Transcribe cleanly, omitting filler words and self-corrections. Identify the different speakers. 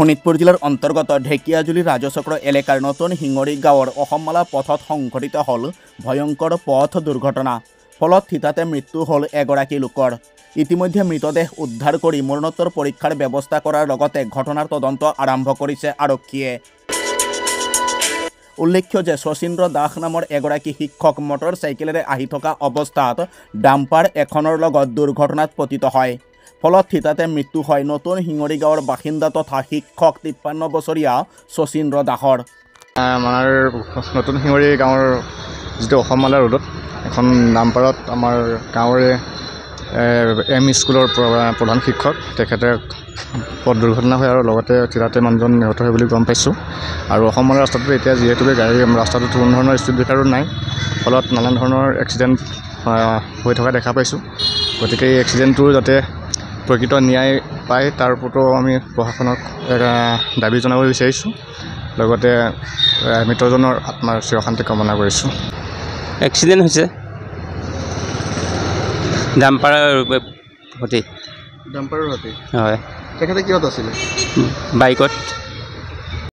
Speaker 1: শোণিতপুৰ জিলাৰ অন্তৰ্গত ঢেকিয়াজুলি ৰাজচক্ৰ এলেকাৰ নতুন শিঙৰি গাঁৱৰ অসমমালা পথত সংঘটিত হ'ল ভয়ংকৰ পথ দুৰ্ঘটনা। ফলত থিতাতে মৃত্যু হ'ল এগৰাকী লোকৰ। ইতিমধ্যে মৃতদেহ উদ্ধাৰ কৰি মৰণোত্তৰ পৰীক্ষাৰ ব্যৱস্থা কৰাৰ লগতে ঘটনাৰ তদন্ত আৰম্ভ কৰিছে আৰক্ষীয়ে। উল্লেখ্য যে শচীন্দ্ৰ দাস নামৰ এগৰাকী শিক্ষক মটৰ চাইকেলেৰে আহি থকা অৱস্থাত ডাম্পাৰ এখনৰ লগত দুৰ্ঘটনাত পতিত হয়। ফলত থিতাতে মৃত্যু হয় নতুন শিঙৰি গাঁৱৰ বাসিন্দা তথা শিক্ষক 53 বছৰীয়া শচীন্দ্ৰ দাসৰ।
Speaker 2: আমাৰ নতুন শিঙৰি গাঁৱৰ যিটো অসমমালা ৰোডত এখন ডাম্পাৰত আমাৰ গাঁৱৰে এম স্কুলৰ প্ৰধান শিক্ষক তেখেতে পথ দুৰ্ঘটনা হয় আৰু লগতে থিতাতে মানুহজন নিহত হয় বুলি গম পাইছোঁ। আৰু অসমমালা ৰাস্তাটোত এতিয়া যিহেতুকে গাড়ী ৰাস্তাটোত কোনো ধৰণৰ স্পীড ব্ৰেকাৰো নাই, ফলত নানান ধৰণৰ এক্সিডেণ্ট হৈ থকা দেখা পাইছোঁ। গতিকে এই এক্সিডেণ্টটোৰ যাতে প্ৰকৃত ন্যায় পায় তাৰ ওপৰতো আমি প্ৰশাসনক দাবী জনাব বিচাৰিছোঁ। লগতে মৃতজনৰ আত্মাৰ চিৰশান্তি কামনা কৰিছোঁ।
Speaker 3: এক্সিডেণ্ট হৈছে ডাম্পাৰৰ সৈতে।
Speaker 2: ডাম্পাৰৰ সৈতে?
Speaker 3: হয়।
Speaker 2: তেখেতে কিহত আছিলে?
Speaker 3: বাইকত।